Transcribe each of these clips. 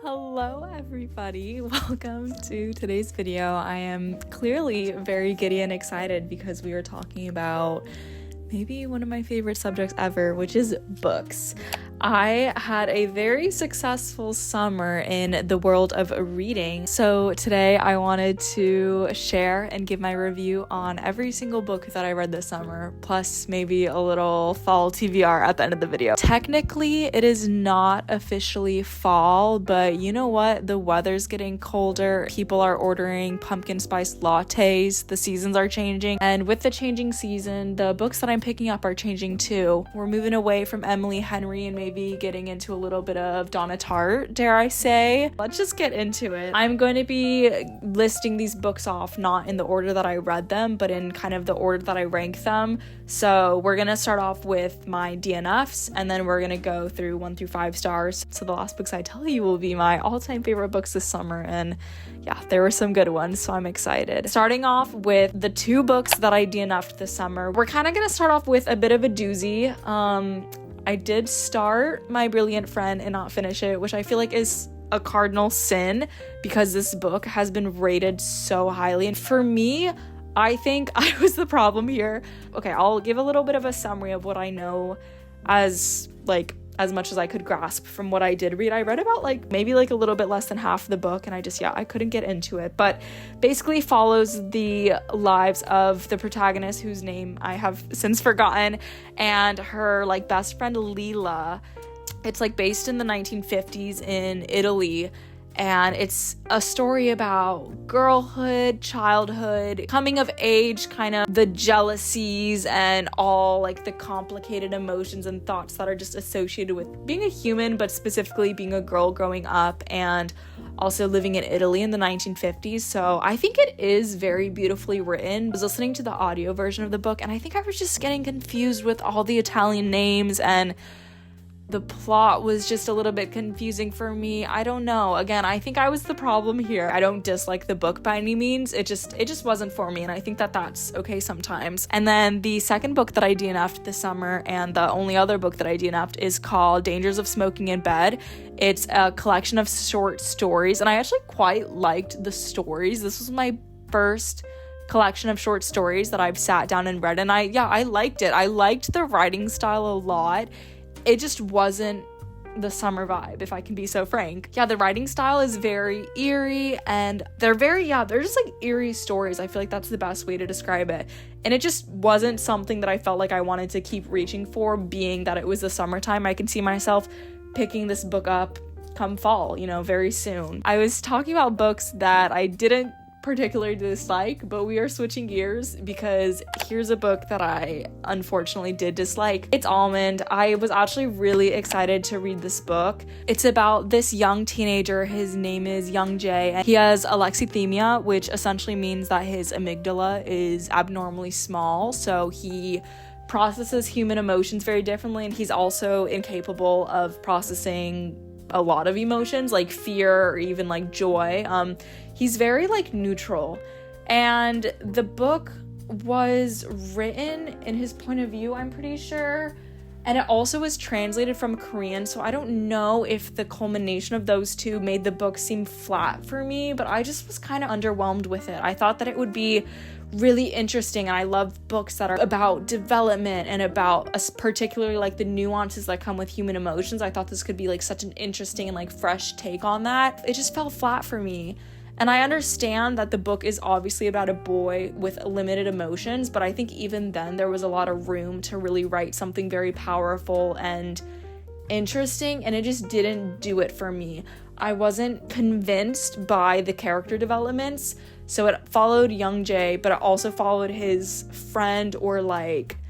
Hello everybody, welcome to today's video. I am clearly very giddy and excited because we are talking about maybe one of my favorite subjects ever, which is books. I had a very successful summer in the world of reading, so today I wanted to share and give my review on every single book that I read this summer, plus maybe a little fall TBR at the end of the video. Technically, it is not officially fall, but you know what? The weather's getting colder, people are ordering pumpkin spice lattes, the seasons are changing, and with the changing season, the books that I'm picking up are changing too. We're moving away from Emily Henry and maybe getting into a little bit of Donna Tartt, dare I say. Let's just get into it. I'm going to be listing these books off not in the order that I read them, but in kind of the order that I rank them. So we're gonna start off with my DNFs, and then we're gonna go through 1 through 5 stars. So the last books I tell you will be my all-time favorite books this summer, and yeah, there were some good ones, so I'm excited. Starting off with the 2 books that I DNF'd this summer, we're kind of gonna start off with a bit of a doozy. I did start My Brilliant Friend and not finish it, which I feel like is a cardinal sin because this book has been rated so highly. And for me, I think I was the problem here. Okay, I'll give a little bit of a summary of what I know as much as I could grasp from what I did read. I read about maybe a little bit less than half the book, and I couldn't get into it. But basically follows the lives of the protagonist, whose name I have since forgotten, and her best friend Leela. It's based in the 1950s in Italy, and it's a story about girlhood, childhood, coming of age, kind of the jealousies and all the complicated emotions and thoughts that are just associated with being a human, but specifically being a girl growing up and also living in Italy in the 1950s. So I think it is very beautifully written. I was listening to the audio version of the book, and I think I was just getting confused with all the Italian names, and the plot was just a little bit confusing for me. I don't know. Again, I think I was the problem here. I don't dislike the book by any means. It just wasn't for me, and I think that that's okay sometimes. And then the second book that I DNF'd this summer, and the only other book that I DNF'd, is called Dangers of Smoking in Bed. It's a collection of short stories, and I actually quite liked the stories. This was my first collection of short stories that I've sat down and read, and I liked it. I liked the writing style a lot. It just wasn't the summer vibe, if I can be so frank. Yeah, the writing style is very eerie, and they're just eerie stories. I feel like that's the best way to describe it. And it just wasn't something that I felt like I wanted to keep reaching for, being that it was the summertime. I can see myself picking this book up come fall, very soon. I was talking about books that I didn't particularly dislike, but we are switching gears because here's a book that I unfortunately did dislike. It's Almond. I was actually really excited to read this book. It's about this young teenager. His name is Young Jae, and he has alexithymia, which essentially means that his amygdala is abnormally small, so he processes human emotions very differently, and he's also incapable of processing a lot of emotions like fear or even joy. He's very neutral, and the book was written in his point of view, I'm pretty sure, and it also was translated from Korean, so I don't know if the culmination of those two made the book seem flat for me, but I just was kind of underwhelmed with it. I thought that it would be really interesting, and I love books that are about development and about particularly the nuances that come with human emotions. I thought this could be such an interesting and fresh take on that. It just fell flat for me. And I understand that the book is obviously about a boy with limited emotions, but I think even then there was a lot of room to really write something very powerful and interesting, and it just didn't do it for me. I wasn't convinced by the character developments. So it followed Young Jae, but it also followed his friend or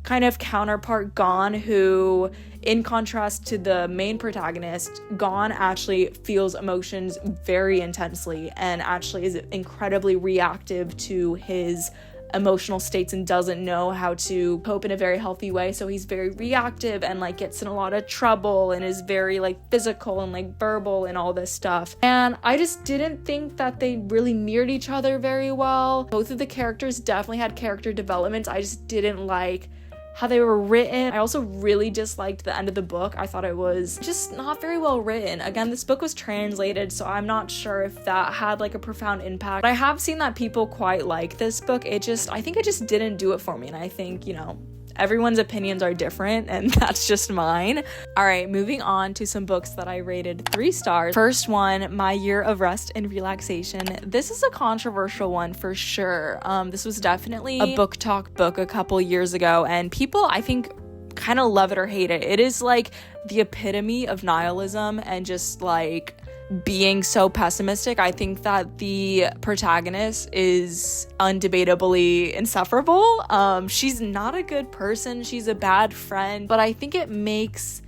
kind of counterpart Gon, who, in contrast to the main protagonist, Gon actually feels emotions very intensely and actually is incredibly reactive to his emotional states and doesn't know how to cope in a very healthy way. So he's very reactive and gets in a lot of trouble and is very physical and verbal and all this stuff. And I just didn't think that they really mirrored each other very well. Both of the characters definitely had character developments. I just didn't like how they were written. I also really disliked the end of the book. I thought it was just not very well written. Again, this book was translated, so I'm not sure if that had like a profound impact. But I have seen that people quite like this book. I think it just didn't do it for me. And I think, everyone's opinions are different, and that's just mine. All right, moving on to some books that I rated 3 stars. First one, My Year of Rest and Relaxation. This is a controversial one for sure. This was definitely a book talk book a couple years ago, and people, I think, kind of love it or hate it. It is like the epitome of nihilism and just like being so pessimistic. I think that the protagonist is undebatably insufferable. She's not a good person. She's a bad friend, but I think it makes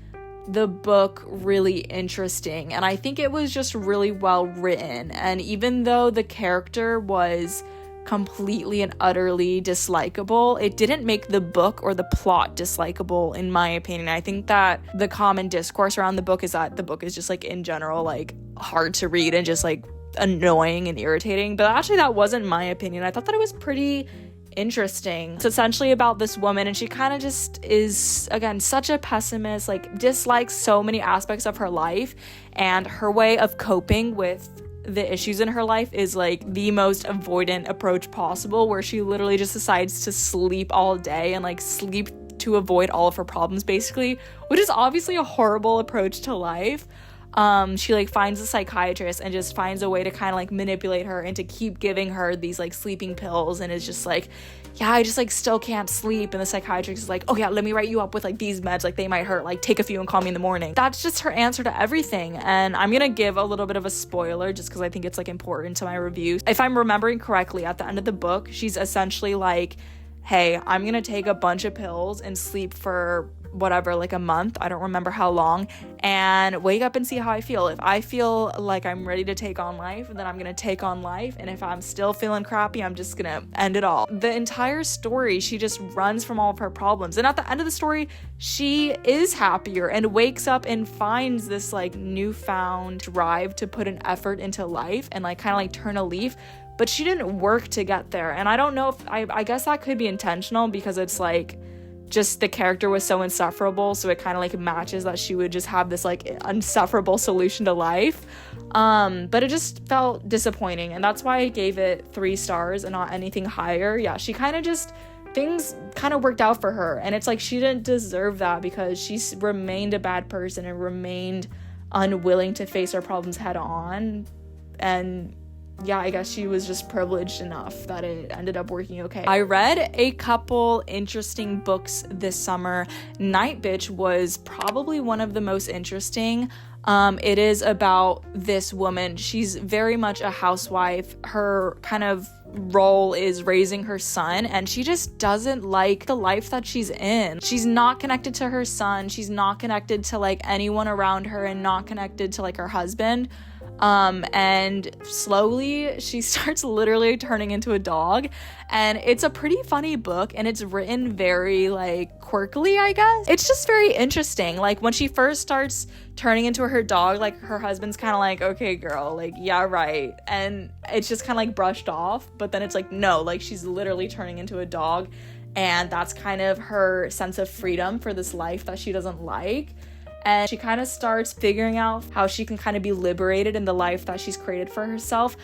the book really interesting. And I think it was just really well written. And even though the character was completely and utterly dislikable, it didn't make the book or the plot dislikable, in my opinion. I think that the common discourse around the book is that the book is just like in general like hard to read and just like annoying and irritating, but actually that wasn't my opinion. I thought that it was pretty interesting. It's essentially about this woman, and she kind of just is, again, such a pessimist, like dislikes so many aspects of her life, and her way of coping with the issues in her life is like the most avoidant approach possible, where she literally just decides to sleep all day and like sleep to avoid all of her problems basically, which is obviously a horrible approach to life. She like finds a psychiatrist and just finds a way to kind of like manipulate her and to keep giving her these like sleeping pills, and is just like, yeah, I just like still can't sleep. And the psychiatrist is like, oh yeah, let me write you up with like these meds, like they might hurt, like take a few and call me in the morning. That's just her answer to everything. And I'm gonna give a little bit of a spoiler just because I think it's like important to my review. If I'm remembering correctly, at the end of the book, she's essentially like, hey, I'm gonna take a bunch of pills and sleep for whatever, like a month, I don't remember how long, and wake up and see how I feel. If I feel like I'm ready to take on life, then I'm gonna take on life, and if I'm still feeling crappy, I'm just gonna end it all. The entire story, she just runs from all of her problems, and at the end of the story, she is happier and wakes up and finds this like newfound drive to put an effort into life and like kind of like turn a leaf. But she didn't work to get there, and I don't know if I guess that could be intentional, because it's like just the character was so insufferable, so it kind of like matches that she would just have this like insufferable solution to life. But it just felt disappointing, and that's why I gave it 3 stars and not anything higher. Yeah, she kind of just, things kind of worked out for her, and it's like she didn't deserve that, because she remained a bad person and remained unwilling to face her problems head on. And yeah, I guess she was just privileged enough that it ended up working okay. I read a couple interesting books this summer. Night Bitch was probably one of the most interesting. It is about this woman. She's very much a housewife. Her kind of role is raising her son, and she just doesn't like the life that she's in. She's not connected to her son. She's not connected to like anyone around her, and not connected to like her husband. And slowly she starts literally turning into a dog, and it's a pretty funny book, and it's written very like quirkily, I guess. It's just very interesting. Like when she first starts turning into her dog, like her husband's kind of like, okay girl, like yeah right, and it's just kind of like brushed off, but then it's like no, like she's literally turning into a dog, and that's kind of her sense of freedom for this life that she doesn't like. And she kind of starts figuring out how she can kind of be liberated in the life that she's created for herself.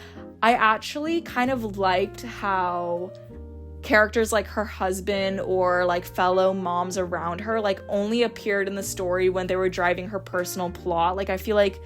I actually kind of liked how characters like her husband or like fellow moms around her like only appeared in the story when they were driving her personal plot. Like I feel like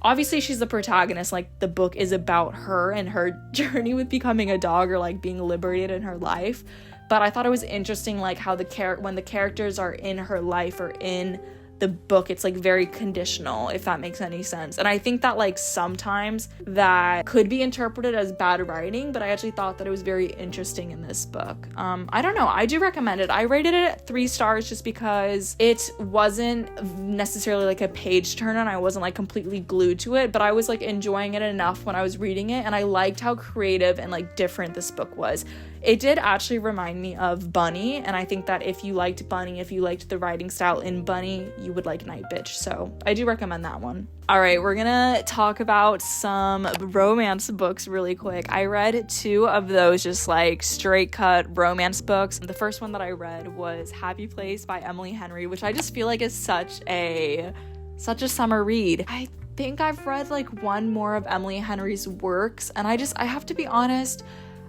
obviously she's the protagonist, like the book is about her and her journey with becoming a dog or like being liberated in her life. But I thought it was interesting like how when the characters are in her life or in the book, it's like very conditional, if that makes any sense. And I think that like sometimes that could be interpreted as bad writing, but I actually thought that it was very interesting in this book. I don't know, I do recommend it. I rated it at 3 stars just because it wasn't necessarily like a page turner, I wasn't like completely glued to it, but I was like enjoying it enough when I was reading it, and I liked how creative and like different this book was. It did actually remind me of Bunny, and I think that if you liked Bunny, if you liked the writing style in Bunny, you would like Night Bitch. So I do recommend that one. All right, we're gonna talk about some romance books really quick. I read 2 of those just like straight cut romance books. The first one that I read was Happy Place by Emily Henry, which I just feel like is such a summer read. I think I've read like one more of Emily Henry's works, and I have to be honest,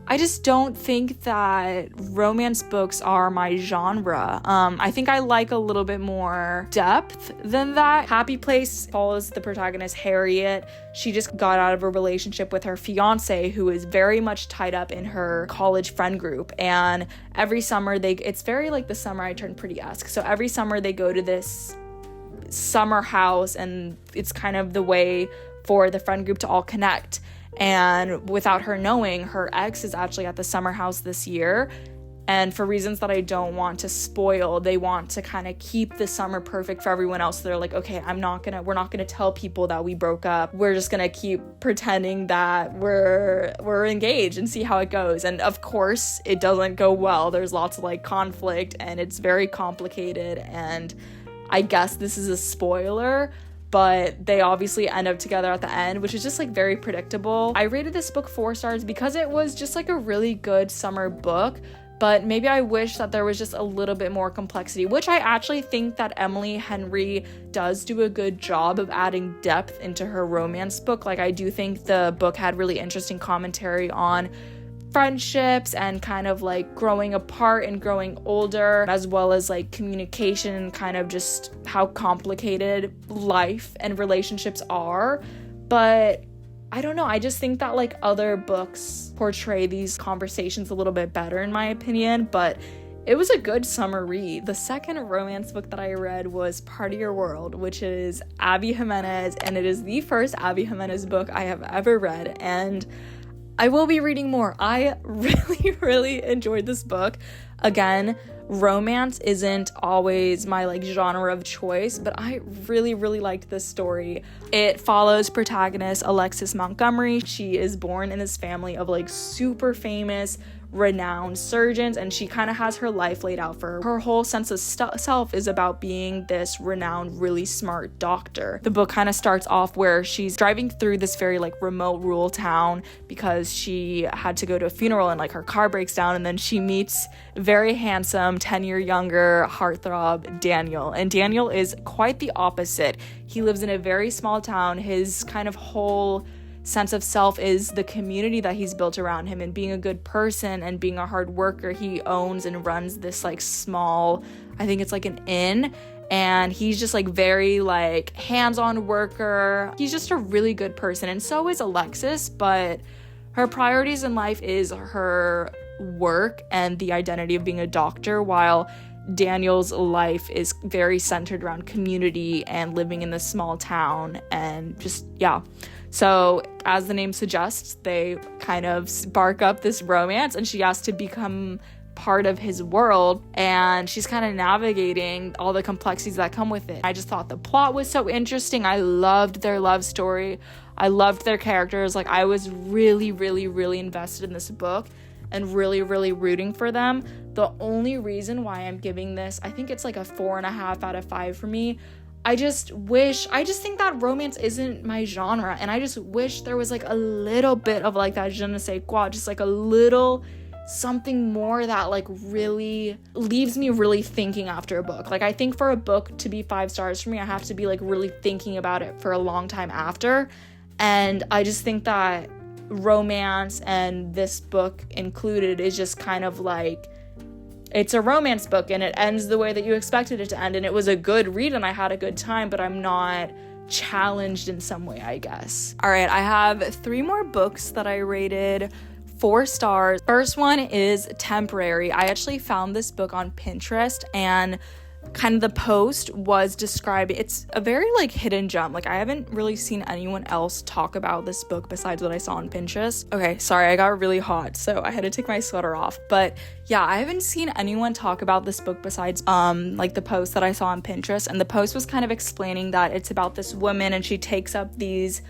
I just don't think that romance books are my genre. I think I like a little bit more depth than that. Happy Place follows the protagonist, Harriet. She just got out of a relationship with her fiance, who is very much tied up in her college friend group. And every summer it's very like The Summer I Turned Pretty-esque. So every summer they go to this summer house, and it's kind of the way for the friend group to all connect. And without her knowing, her ex is actually at the summer house this year, and for reasons that I don't want to spoil, they want to kind of keep the summer perfect for everyone else. So they're like, okay, we're not gonna tell people that we broke up. We're just gonna keep pretending that we're engaged and see how it goes. And of course it doesn't go well. There's lots of like conflict, and it's very complicated, and I guess this is a spoiler, but they obviously end up together at the end, which is just like very predictable. I rated this book 4 stars because it was just like a really good summer book, but maybe I wish that there was just a little bit more complexity, which I actually think that Emily Henry does do a good job of adding depth into her romance book. Like, I do think the book had really interesting commentary on friendships and kind of like growing apart and growing older, as well as like communication and kind of just how complicated life and relationships are. But I don't know, I just think that like other books portray these conversations a little bit better in my opinion, but it was a good summer read. The second romance book that I read was Part of Your World, which is Abby Jimenez, and it is the first Abby Jimenez book I have ever read, and I will be reading more. I really enjoyed this book. Again, romance isn't always my like genre of choice, but I really liked this story. It follows protagonist Alexis Montgomery. She is born in this family of like super famous, renowned surgeons, and she kind of has her life laid out for her. Her whole sense of self is about being this renowned, really smart doctor. The book kind of starts off where she's driving through this very like remote rural town because she had to go to a funeral and like her car breaks down, and then she meets very handsome 10-year younger heartthrob Daniel, and Daniel is quite the opposite. He lives in a very small town. His kind of whole sense of self is the community that he's built around him and being a good person and being a hard worker. He owns and runs this like small, I think it's like an inn, and he's just like very like hands-on worker. He's just a really good person, and so is Alexis, but her priorities in life is her work and the identity of being a doctor, while Daniel's life is very centered around community and living in this small town, and just so as the name suggests, they kind of spark up this romance, and she has to become part of his world, and she's kind of navigating all the complexities that come with it. I just thought the plot was so interesting. I loved their love story. I loved their characters. Like, I was really invested in this book and really rooting for them. The only reason why I'm giving this, I think it's like a 4.5 out of 5 for me. I just think that romance isn't my genre, and I just wish there was like a little bit of like that je ne sais quoi, just like a little something more that like really leaves me really thinking after a book. Like, I think for a book to be 5 stars for me, I have to be like really thinking about it for a long time after, and I just think that romance, and this book included, is just kind of like, it's a romance book and it ends the way that you expected it to end, and it was a good read and I had a good time, but I'm not challenged in some way, I guess. All right, I have 3 more books that I rated 4 stars. First one is Temporary. I actually found this book on Pinterest, and kind of the post was describing, it's a very like hidden gem. Like, I haven't really seen anyone else talk about this book besides what I saw on Pinterest. Okay, sorry, I got really hot, so I had to take my sweater off. But yeah, I haven't seen anyone talk about this book besides like the post that I saw on Pinterest, and the post was kind of explaining that it's about this woman, and she takes up these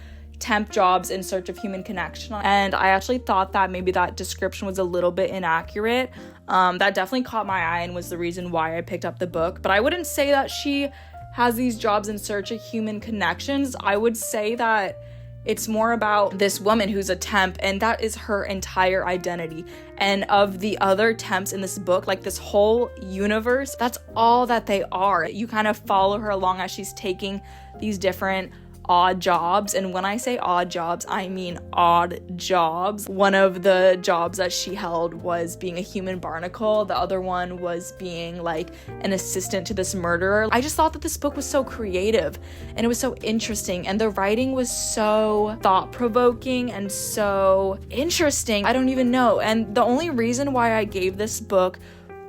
temp jobs in search of human connection. And I actually thought that maybe that description was a little bit inaccurate. That definitely caught my eye and was the reason why I picked up the book. But I wouldn't say that she has these jobs in search of human connections. I would say that it's more about this woman who's a temp, and that is her entire identity. And of the other temps in this book, like this whole universe, that's all that they are. You kind of follow her along as she's taking these different odd jobs. And when I say odd jobs, I mean odd jobs. One of the jobs that she held was being a human barnacle. The other one was being like an assistant to this murderer. I just thought that this book was so creative and it was so interesting, and the writing was so thought-provoking and so interesting. I don't even know. And the only reason why I gave this book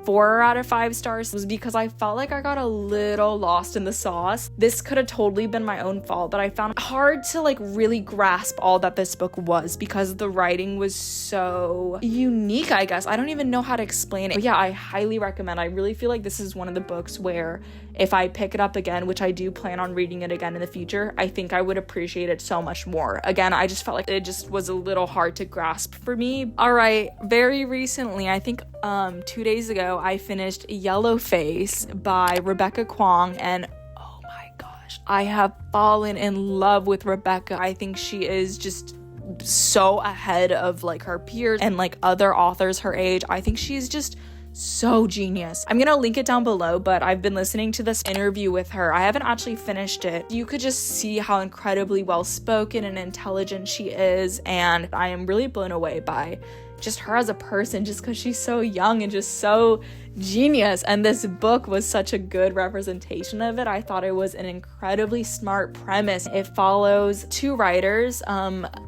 4 out of 5 stars was because I felt like I got a little lost in the sauce. This could have totally been my own fault, but I found it hard to like really grasp all that this book was because the writing was so unique, I guess. I don't even know how to explain it. But yeah, I highly recommend. I really feel like this is one of the books where if I pick it up again, which I do plan on reading it again in the future, I think I would appreciate it so much more. Again, I just felt like it just was a little hard to grasp for me. All right, very recently, I think 2 days ago, I finished Yellowface by Rebecca Kuang, and oh my gosh, I have fallen in love with Rebecca. I think she is just so ahead of like her peers and like other authors her age. I think she's just so genius. I'm gonna link it down below, but I've been listening to this interview with her. I haven't actually finished it. You could just see how incredibly well spoken and intelligent she is, and I am really blown away by just her as a person, just because she's so young and just so genius. And this book was such a good representation of it. I thought it was an incredibly smart premise. It follows 2 writers,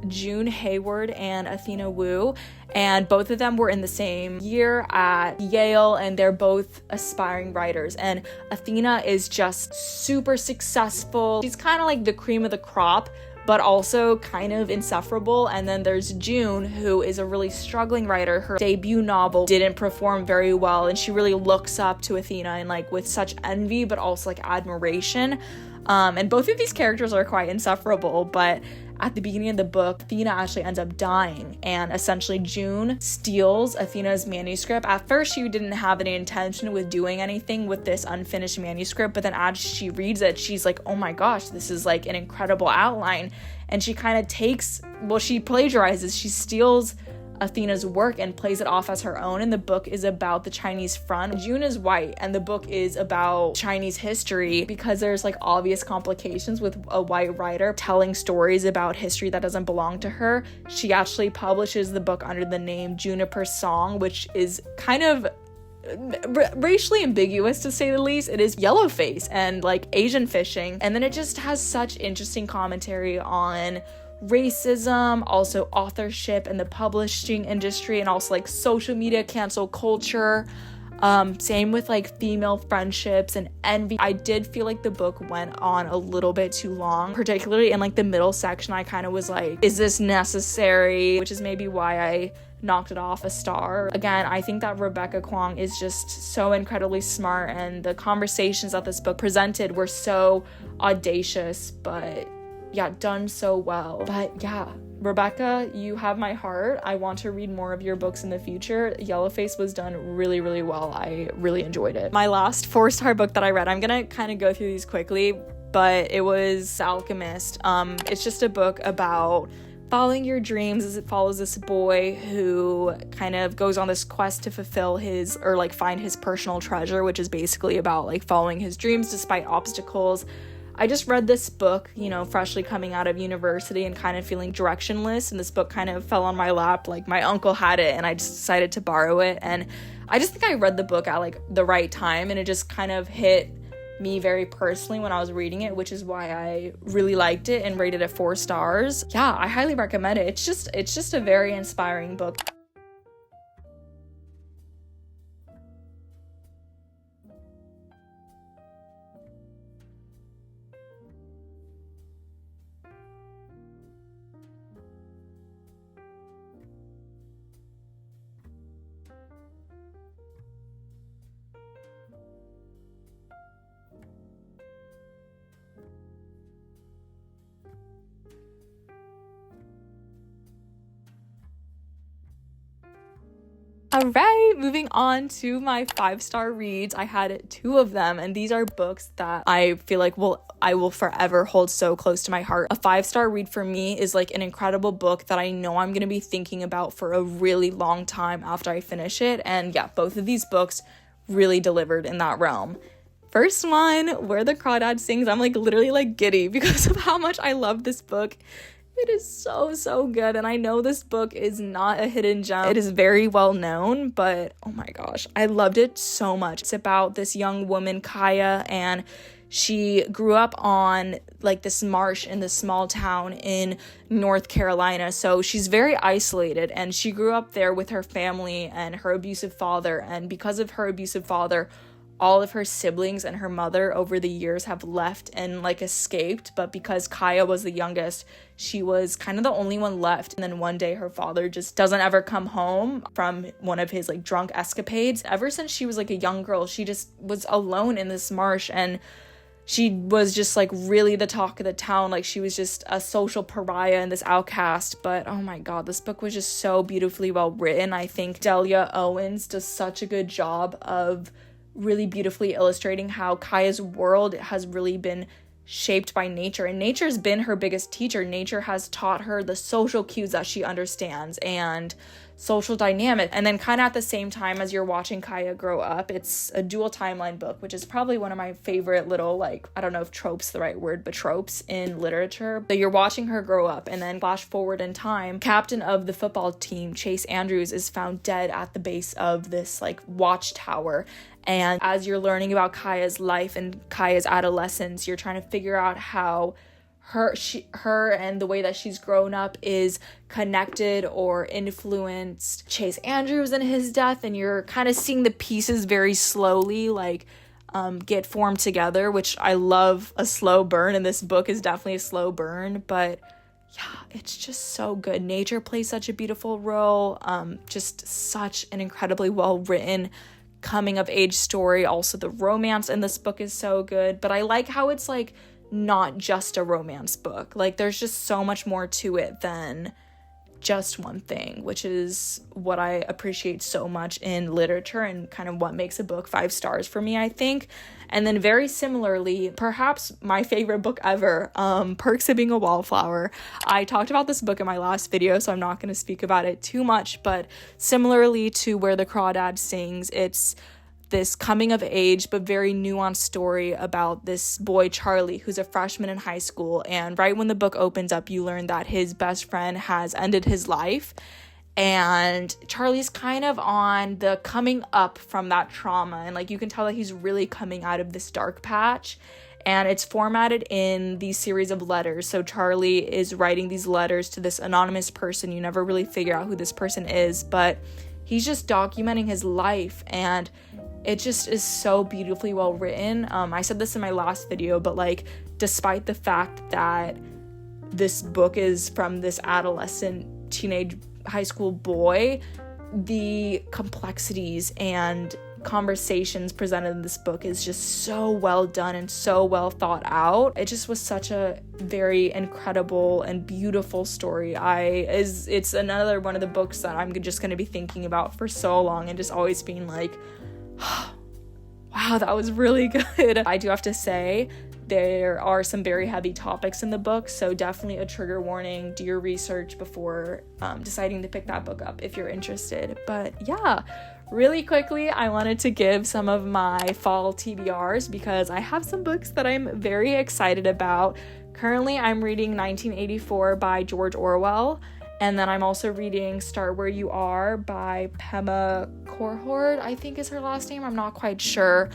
June Hayward and Athena Wu, and both of them were in the same year at Yale, and they're both aspiring writers. And Athena is just super successful. She's kind of like the cream of the crop, but also kind of insufferable. And then there's June, who is a really struggling writer. Her debut novel didn't perform very well, and she really looks up to Athena and like with such envy, but also like admiration. And both of these characters are quite insufferable, but at the beginning of the book, Athena actually ends up dying, and essentially June steals Athena's manuscript. At first, she didn't have any intention with doing anything with this unfinished manuscript, but then as she reads it, she's like, oh my gosh, this is like an incredible outline. And she kind of she plagiarizes, she steals Athena's work and plays it off as her own. And the book is about the Chinese front. June is white, and the book is about Chinese history because there's like obvious complications with a white writer telling stories about history that doesn't belong to her. She actually publishes the book under the name Juniper Song, which is kind of racially ambiguous to say the least. It is Yellowface and like Asian fishing, and then it just has such interesting commentary on racism, also authorship and the publishing industry, and also like social media, cancel culture, same with like female friendships and envy. I did feel like the book went on a little bit too long, particularly in like the middle section. I kind of was like, is this necessary? Which is maybe why I knocked it off a star. Again, I think that Rebecca Kuang is just so incredibly smart, and the conversations that this book presented were so audacious, but yeah, done so well. But yeah, Rebecca, you have my heart. I want to read more of your books in the future. Yellowface was done really, really well. I really enjoyed it. My last 4-star book that I read, I'm gonna kind of go through these quickly, but it was Alchemist. It's just a book about following your dreams, as it follows this boy who kind of goes on this quest to fulfill his, or like find his personal treasure, which is basically about like following his dreams despite obstacles. I just read this book, freshly coming out of university and kind of feeling directionless, and this book kind of fell on my lap. Like my uncle had it and I just decided to borrow it, and I just think I read the book at like the right time, and it just kind of hit me very personally when I was reading it, which is why I really liked it and rated it 4 stars. Yeah, I highly recommend it. It's just a very inspiring book. All right, moving on to my 5-star reads. I had 2 of them, and these are books that I feel like I will forever hold so close to my heart. A 5-star read for me is like an incredible book that I know I'm going to be thinking about for a really long time after I finish it. And yeah, both of these books really delivered in that realm. First one, Where the Crawdad Sings. I'm like literally like giddy because of how much I love this book. It is so good, and I know this book is not a hidden gem. It is very well known, but oh my gosh, I loved it so much. It's about this young woman, Kaya, and she grew up on like this marsh in this small town in North Carolina. So she's very isolated, and she grew up there with her family and her abusive father. And because of her abusive father, all of her siblings and her mother over the years have left and like escaped. But because Kaya was the youngest, she was kind of the only one left. And then one day her father just doesn't ever come home from one of his like drunk escapades. Ever since she was like a young girl, she just was alone in this marsh, and she was just like really the talk of the town. Like she was just a social pariah and this outcast. But oh my god, this book was just so beautifully well written. I think Delia Owens does such a good job of really beautifully illustrating how Kaya's world has really been shaped by nature, and nature's been her biggest teacher. Nature has taught her the social cues that she understands and social dynamic. And then kind of at the same time as you're watching Kaya grow up, it's a dual timeline book, which is probably one of my favorite little, like, I don't know if trope's the right word, but tropes in literature. So you're watching her grow up, and then flash forward in time, captain of the football team, Chase Andrews, is found dead at the base of this like watchtower. And as you're learning about Kaya's life and Kaya's adolescence, you're trying to figure out how her and the way that she's grown up is connected or influenced Chase Andrews and his death. And you're kind of seeing the pieces very slowly like get formed together, which I love. A slow burn, and this book is definitely a slow burn. But yeah, it's just so good. Nature plays such a beautiful role. Just such an incredibly well written coming of age story. Also, the romance in this book is so good, but I like how it's like not just a romance book. Like there's just so much more to it than just one thing, which is what I appreciate so much in literature and kind of what makes a book 5 stars for me, I think. And then very similarly, perhaps my favorite book ever, Perks of Being a Wallflower. I talked about this book in my last video, so I'm not going to speak about it too much, but similarly to Where the Crawdad Sings, it's this coming of age but very nuanced story about this boy Charlie, who's a freshman in high school. And right when the book opens up, you learn that his best friend has ended his life, and Charlie's kind of on the coming up from that trauma, and like you can tell that he's really coming out of this dark patch. And it's formatted in these series of letters. So Charlie is writing these letters to this anonymous person. You never really figure out who this person is, but he's just documenting his life, and it just is so beautifully well written. I said this in my last video, but like, despite the fact that this book is from this adolescent, teenage, high school boy, the complexities and conversations presented in this book is just so well done and so well thought out. It just was such a very incredible and beautiful story. It's another one of the books that I'm just going to be thinking about for so long and just always being like, wow, that was really good. I do have to say, there are some very heavy topics in the book, so definitely a trigger warning. Do your research before deciding to pick that book up if you're interested. But yeah, really quickly, I wanted to give some of my fall TBRs because I have some books that I'm very excited about. Currently, I'm reading 1984 by George Orwell, and then I'm also reading Start Where You Are by Pema Korhord, I think is her last name. I'm not quite sure.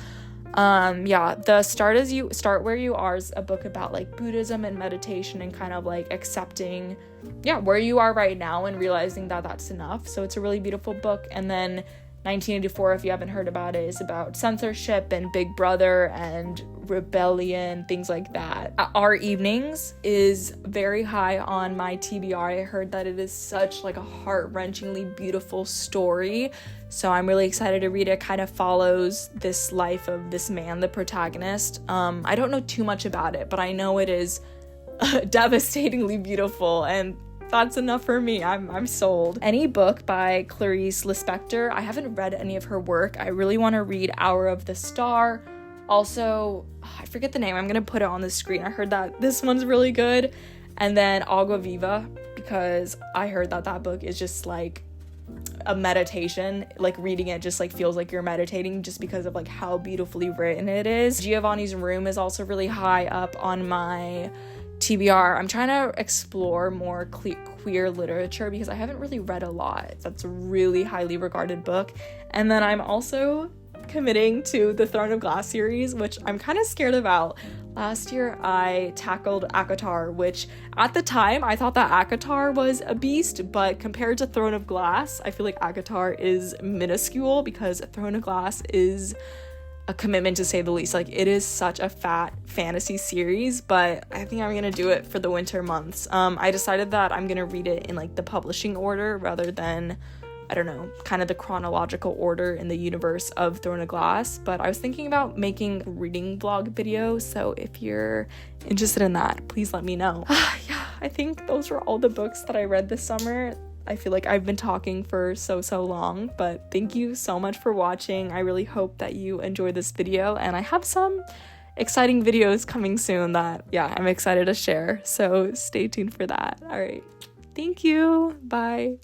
The Start Where You Are is a book about like Buddhism and meditation and kind of like accepting where you are right now and realizing that that's enough. So it's a really beautiful book. And then 1984, if you haven't heard about it, is about censorship and Big Brother and rebellion, things like that. Our Evenings is very high on my TBR. I heard that it is such like a heart-wrenchingly beautiful story, so I'm really excited to read it. Kind of follows this life of this man, the protagonist. I don't know too much about it, but I know it is devastatingly beautiful, and that's enough for me. I'm sold. Any book by Clarice Lispector. I haven't read any of her work. I really want to read Hour of the Star. Also, I forget the name. I'm gonna put it on the screen. I heard that this one's really good. And then Agua Viva, because I heard that book is just like a meditation. Like reading it just like feels like you're meditating just because of like how beautifully written it is. Giovanni's Room is also really high up on my TBR. I'm trying to explore more queer literature because I haven't really read a lot. That's a really highly regarded book. And then I'm also committing to the Throne of Glass series, which I'm kind of scared about. Last year I tackled ACOTAR, which at the time I thought that ACOTAR was a beast, but compared to Throne of Glass, I feel like ACOTAR is minuscule because Throne of Glass is a commitment to say the least. Like, it is such a fat fantasy series, but I think I'm gonna do it for the winter months. I decided that I'm gonna read it in like the publishing order rather than, I don't know, kind of the chronological order in the universe of Throne of Glass. But I was thinking about making a reading vlog video, so if you're interested in that, please let me know. Yeah, I think those were all the books that I read this summer. I feel like I've been talking for so long, but thank you so much for watching. I really hope that you enjoyed this video, and I have some exciting videos coming soon that, yeah, I'm excited to share, so stay tuned for that. All right, thank you, bye.